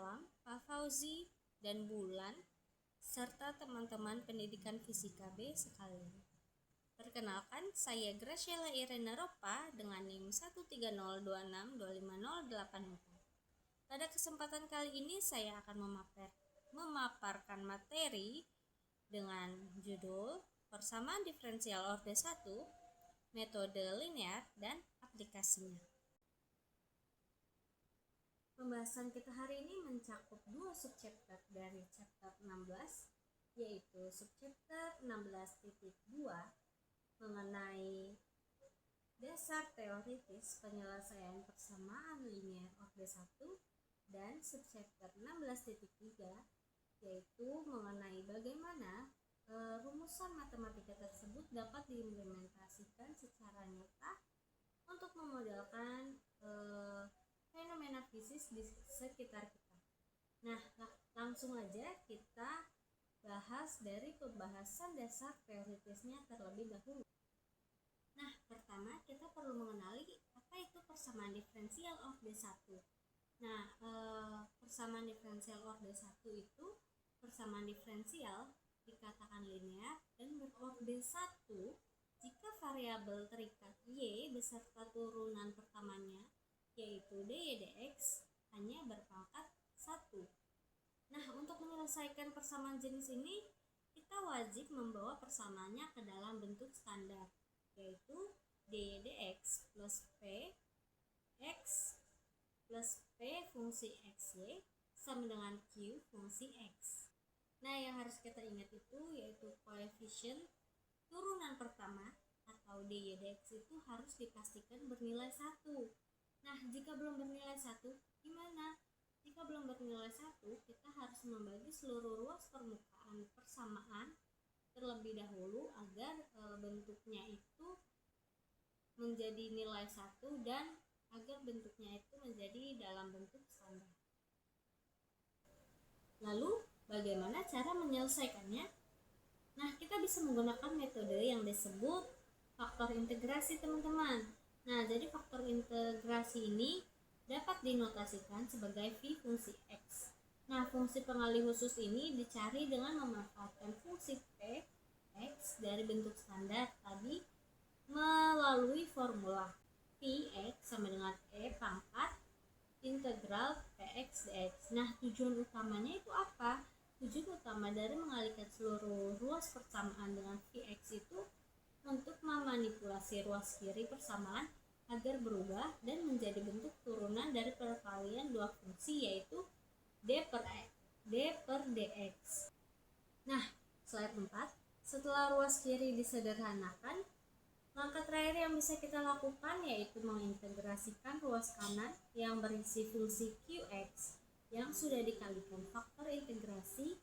malam, Pak Fauzi dan Bulan, serta teman-teman pendidikan Fisika B sekalian. Perkenalkan, saya Graciela Irena Ropa dengan NIM 130262508. Pada kesempatan kali ini saya akan memaparkan materi dengan judul Persamaan Diferensial Orde 1, Metode Linear dan Aplikasinya. Pembahasan kita hari ini mencakup dua subchapter dari chapter 16, yaitu subchapter 16.2 mengenai dasar teoritis penyelesaian persamaan linear orde 1 dan subchapter 16.3 yaitu mengenai bagaimana rumusan matematika tersebut dapat diimplementasikan secara nyata untuk memodelkan fenomena fisik di sekitar kita. Nah, langsung aja kita bahas dari pembahasan dasar teoritisnya terlebih dahulu. Nah, pertama kita perlu mengenali apa itu persamaan diferensial orde 1. Nah, persamaan diferensial orde 1 itu persamaan diferensial dikatakan linear dan berorde 1 jika variabel terikat Y beserta turunan pertamanya yaitu dy dx hanya berpangkat 1. Nah, untuk menyelesaikan persamaan jenis ini, kita wajib membawa persamaannya ke dalam bentuk standar, yaitu dy dx plus p x plus p fungsi xy sama dengan q fungsi x. Nah, yang harus kita ingat itu yaitu koefisien turunan pertama atau dy dx itu harus dipastikan bernilai 1. Nah, jika belum bernilai 1, gimana? Jika belum bernilai 1, kita harus membagi seluruh ruas permukaan persamaan terlebih dahulu agar bentuknya itu menjadi nilai 1 dan agar bentuknya itu menjadi dalam bentuk standar. Lalu, bagaimana cara menyelesaikannya? Nah, kita bisa menggunakan metode yang disebut faktor integrasi, teman-teman. Nah, jadi faktor integrasi ini dapat dinotasikan sebagai V fungsi X. Nah, fungsi pengalih khusus ini dicari dengan memanfaatkan fungsi P X dari bentuk standar tadi melalui formula Px sama dengan E pangkat integral Px dx. Nah, tujuan utamanya itu apa? Tujuan utama dari mengalihkan seluruh ruas persamaan dengan Px itu untuk memanipulasi ruas kiri persamaan agar berubah dan menjadi bentuk turunan dari perkalian dua fungsi yaitu d per dx. Nah, slide 4. Setelah ruas kiri disederhanakan, langkah terakhir yang bisa kita lakukan yaitu mengintegrasikan ruas kanan yang berisi fungsi qx yang sudah dikalikan faktor integrasi.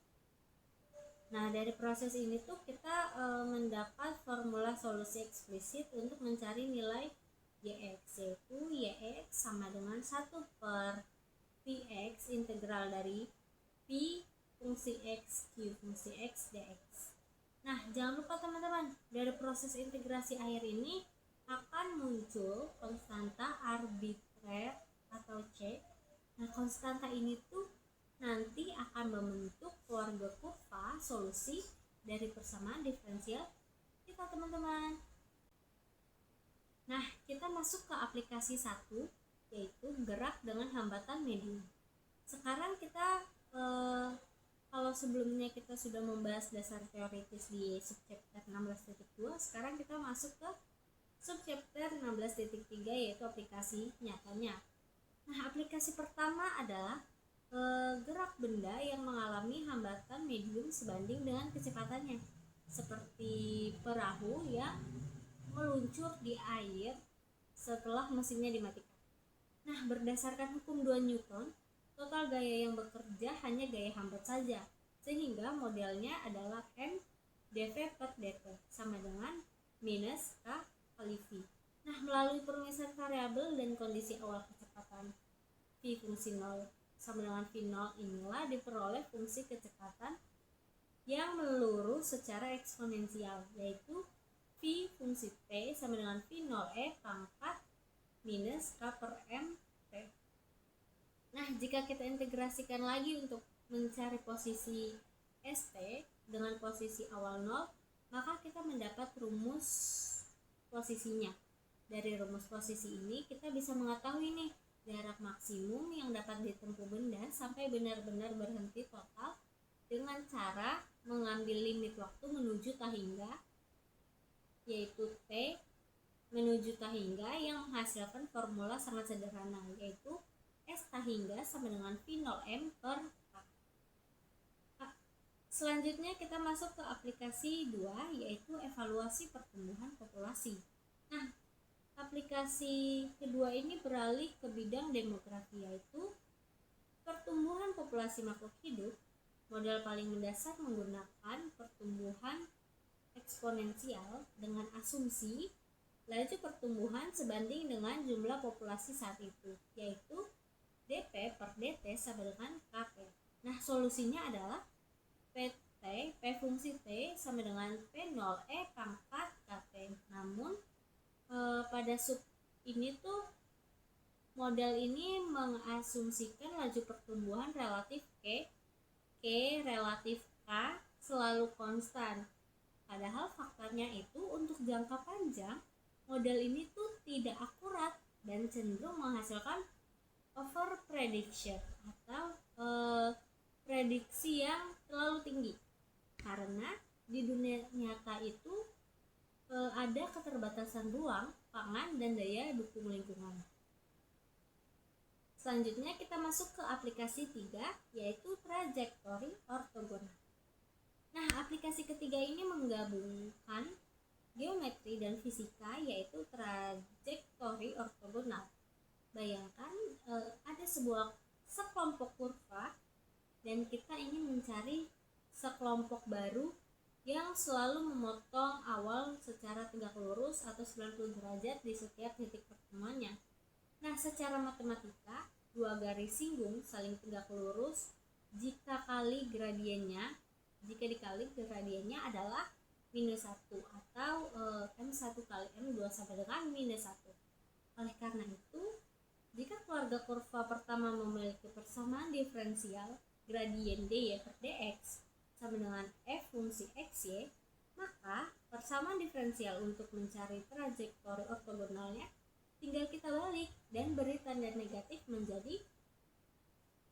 Nah, dari proses ini tuh kita mendapat formula solusi eksplisit untuk mencari nilai Yx, yaitu Yx sama dengan 1 per Px integral dari P fungsi X Q fungsi X dx. Nah, jangan lupa teman-teman, dari proses integrasi akhir ini akan muncul konstanta arbitrer atau C. Nah, konstanta ini tuh nanti akan membentuk keluarga kurva solusi dari persamaan diferensial kita, teman-teman. Nah, kita masuk ke aplikasi 1, yaitu gerak dengan hambatan medium. Sekarang kita kalau sebelumnya kita sudah membahas dasar teoritis di subchapter 16.2, sekarang kita masuk ke subchapter 16.3 yaitu aplikasi nyatanya. Nah, aplikasi pertama adalah gerak benda yang mengalami hambatan medium sebanding dengan kecepatannya, seperti perahu yang meluncur di air setelah mesinnya dimatikan. Nah, berdasarkan hukum 2 Newton, total gaya yang bekerja hanya gaya hambat saja, sehingga modelnya adalah m dv per dt sama dengan minus k kali v. Nah, melalui permisalan variabel dan kondisi awal kecepatan v fungsi 0 sama dengan v0 inilah diperoleh fungsi kecepatan yang melurus secara eksponensial, yaitu v fungsi t sama dengan v0e pangkat minus k per m t. Nah, jika kita integrasikan lagi untuk mencari posisi ST dengan posisi awal 0, maka kita mendapat rumus posisinya. Dari rumus posisi ini kita bisa mengetahui nih jarak maksimum yang dapat ditempuh benda sampai benar-benar berhenti total dengan cara mengambil limit waktu menuju tahingga, yaitu T menuju tahingga, yang menghasilkan formula sangat sederhana, yaitu S tahingga sama dengan V0M per K. Selanjutnya kita masuk ke aplikasi 2, yaitu evaluasi pertumbuhan populasi. Nah, aplikasi kedua ini beralih ke bidang demografi, yaitu pertumbuhan populasi makhluk hidup. Model paling mendasar menggunakan pertumbuhan eksponensial dengan asumsi laju pertumbuhan sebanding dengan jumlah populasi saat itu, yaitu dP per dt sama dengan kp. Nah, solusinya adalah P fungsi T sama dengan P0E pangkat kp. Namun pada sub ini tuh model ini mengasumsikan laju pertumbuhan relatif K relatif K selalu konstan. Padahal faktanya itu untuk jangka panjang model ini tuh tidak akurat dan cenderung menghasilkan over prediction atau prediksi yang terlalu tinggi, karena di dunia nyata itu ada keterbatasan ruang, pangan, dan daya dukung lingkungan. Selanjutnya kita masuk ke aplikasi 3, yaitu trajektori ortogonal. Nah, aplikasi ketiga ini menggabungkan geometri dan fisika, yaitu trajektori ortogonal. Bayangkan ada sekelompok kurva dan kita ingin mencari sekelompok baru yang selalu memotong awal secara tegak lurus atau 90 derajat di setiap titik pertemuannya. Nah, secara matematika, dua garis singgung saling tegak lurus jika dikali gradiennya adalah minus 1 atau M1 kali M2 sama dengan minus 1. Oleh karena itu, jika keluarga kurva pertama memiliki persamaan diferensial gradien dy per dx sama dengan f fungsi xy, maka persamaan diferensial untuk mencari trajektori ortogonalnya tinggal kita balik dan beri tanda negatif menjadi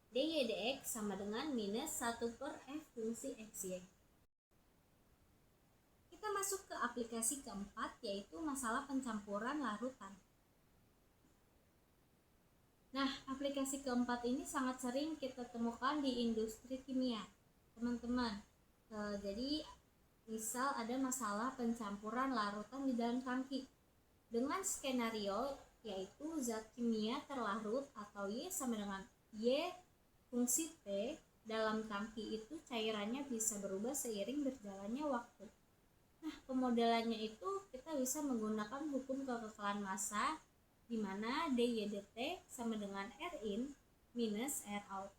dy dx sama dengan minus 1 per f fungsi xy. Kita masuk ke aplikasi keempat, yaitu masalah pencampuran larutan. Nah, aplikasi keempat ini sangat sering kita temukan di industri kimia, teman-teman. Jadi, misal ada masalah pencampuran larutan di dalam tangki dengan skenario yaitu zat kimia terlarut atau Y sama dengan Y fungsi T dalam tangki itu cairannya bisa berubah seiring berjalannya waktu. Nah, pemodelannya itu kita bisa menggunakan hukum kekekalan massa, di mana dy dt sama dengan R in minus R out.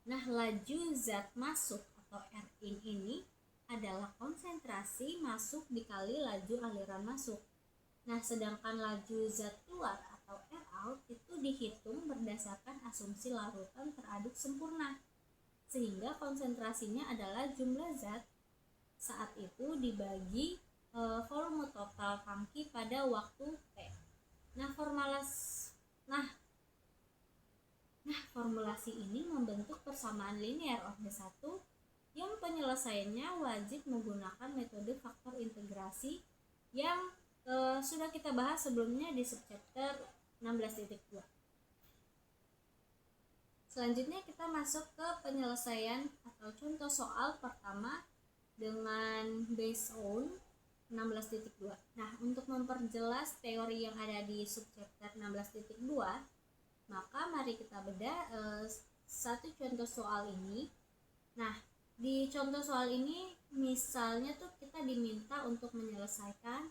Nah, laju zat masuk atau R in ini adalah konsentrasi masuk dikali laju aliran masuk. Nah, sedangkan laju zat keluar atau R out itu dihitung berdasarkan asumsi larutan teraduk sempurna, sehingga konsentrasinya adalah jumlah zat saat itu dibagi volume total tangki pada waktu T. Nah, formulasi ini membentuk persamaan linear orde 1 yang penyelesaiannya wajib menggunakan metode faktor integrasi yang sudah kita bahas sebelumnya di subchapter 16.2. Selanjutnya kita masuk ke penyelesaian atau contoh soal pertama dengan based on 16.2. Nah, untuk memperjelas teori yang ada di subchapter 16.2, maka mari kita bedah satu contoh soal ini. Nah, di contoh soal ini misalnya tuh kita diminta untuk menyelesaikan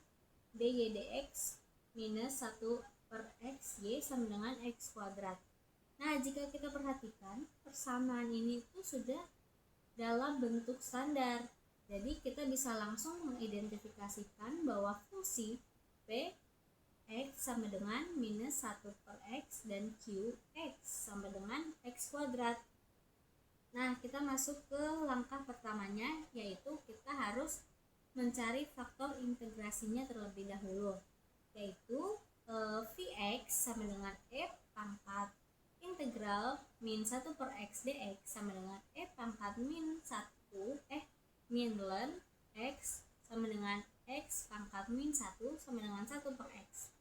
dy dx minus 1 per xy sama dengan x kuadrat. Nah, jika kita perhatikan, persamaan ini tuh sudah dalam bentuk standar. Jadi kita bisa langsung mengidentifikasikan bahwa fungsi p X sama dengan minus 1 per X dan QX sama dengan X kuadrat. Nah, kita masuk ke langkah pertamanya, yaitu kita harus mencari faktor integrasinya terlebih dahulu, yaitu Vx sama dengan E pangkat integral min 1 per X dx sama dengan E pangkat min 1 min ln X sama dengan X pangkat min 1 sama dengan 1 per X.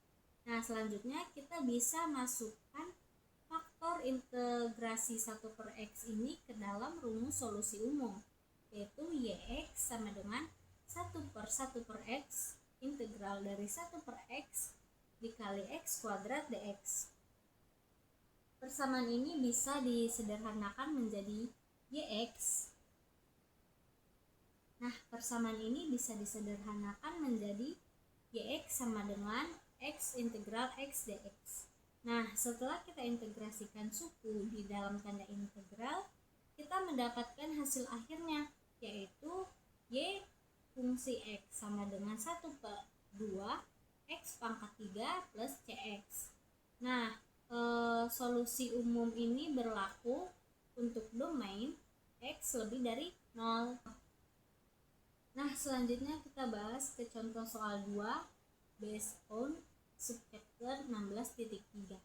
Nah, selanjutnya kita bisa masukkan faktor integrasi 1 per X ini ke dalam rumus solusi umum, yaitu Yx sama dengan 1 per 1 per X integral dari 1 per X dikali X kuadrat dx. Persamaan ini bisa disederhanakan menjadi Yx. Nah, persamaan ini bisa disederhanakan menjadi Yx sama dengan X integral X dx. Nah, setelah kita integrasikan suku di dalam tanda integral, kita mendapatkan hasil akhirnya, yaitu Y fungsi X sama dengan 1 per 2 X pangkat 3 plus Cx. Nah, solusi umum ini berlaku untuk domain X lebih dari 0. Nah, selanjutnya kita bahas ke contoh soal 2 based on subchapter 16.3.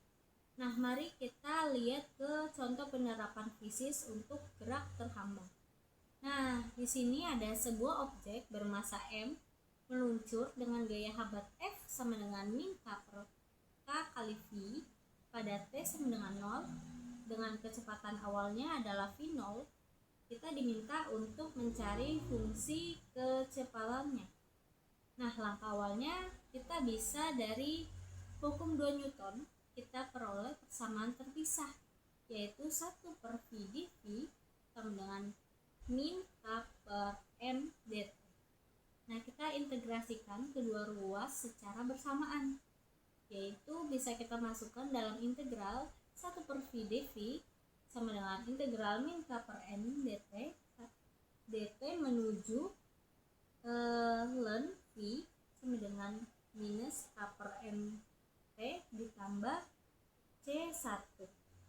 Nah, mari kita lihat ke contoh penerapan fisis untuk gerak terhambat. Nah, di sini ada sebuah objek bermassa M meluncur dengan gaya hambat F sama dengan min K per K kali V pada T sama dengan 0 dengan kecepatan awalnya adalah V0. Kita diminta untuk mencari fungsi kecepatannya. Nah, langkah awalnya kita bisa dari hukum 2 Newton kita peroleh persamaan terpisah, yaitu 1 per V dV sama dengan min K per M dt. Nah, kita integrasikan kedua ruas secara bersamaan, yaitu bisa kita masukkan dalam integral 1 per V dV sama dengan integral min K per M dt menuju ln V sama dengan minus K per M T ditambah C1.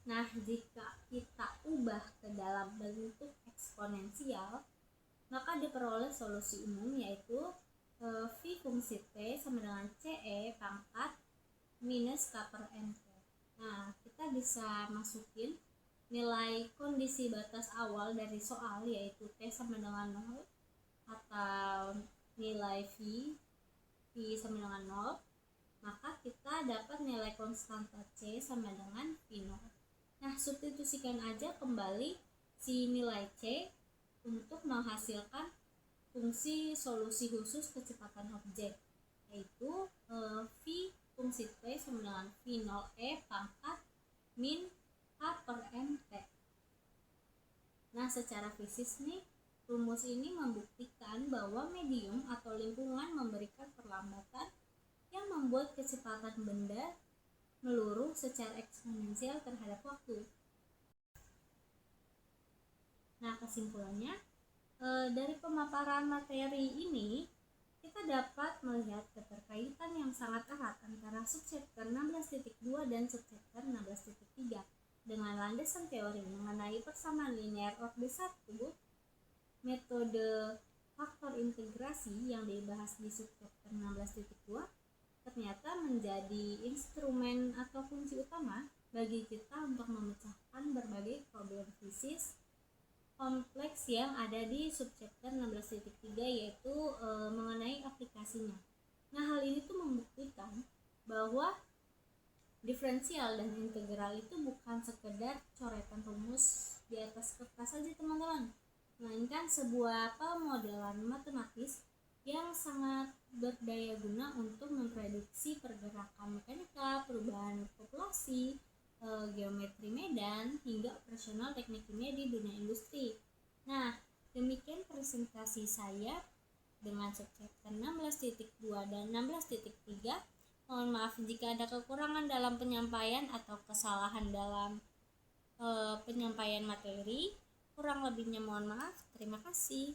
Nah, jika kita ubah ke dalam bentuk eksponensial, maka diperoleh solusi umum, yaitu V fungsi T sama dengan CE pangkat minus K per MT. Nah, kita bisa masukin nilai kondisi batas awal dari soal, yaitu T sama dengan 0 atau nilai V sama dengan 0, maka kita dapat nilai konstanta C sama dengan V0. Nah, substitusikan aja kembali si nilai C untuk menghasilkan fungsi solusi khusus kecepatan objek, yaitu V fungsi T sama dengan V0E pangkat min K per MT. Nah, secara fisis nih, rumus ini membuktikan bahwa medium atau lingkungan memberikan perlambatan yang membuat kecepatan benda meluruh secara eksponensial terhadap waktu. Nah, kesimpulannya, dari pemaparan materi ini kita dapat melihat keterkaitan yang sangat erat antara subchapter 16.2 dan subchapter 16.3. Dengan landasan teori mengenai persamaan linear orde 1, metode faktor integrasi yang dibahas di subchapter 16.2 ternyata menjadi instrumen atau fungsi utama bagi kita untuk memecahkan berbagai problem fisis kompleks yang ada di subchapter 16.3, yaitu mengenai aplikasinya. Nah, hal ini tuh membuktikan bahwa diferensial dan integral itu bukan sekedar coretan rumus di atas kertas saja, teman-teman, melainkan sebuah pemodelan matematis yang sangat berdaya guna untuk memprediksi pergerakan mekanika, perubahan populasi, geometri medan, hingga operasional teknik kimia di dunia industri. Nah, demikian presentasi saya dengan subchapter 16.2 dan 16.3. Mohon maaf jika ada kekurangan dalam penyampaian atau kesalahan dalam penyampaian materi. Kurang lebihnya mohon maaf. Terima kasih.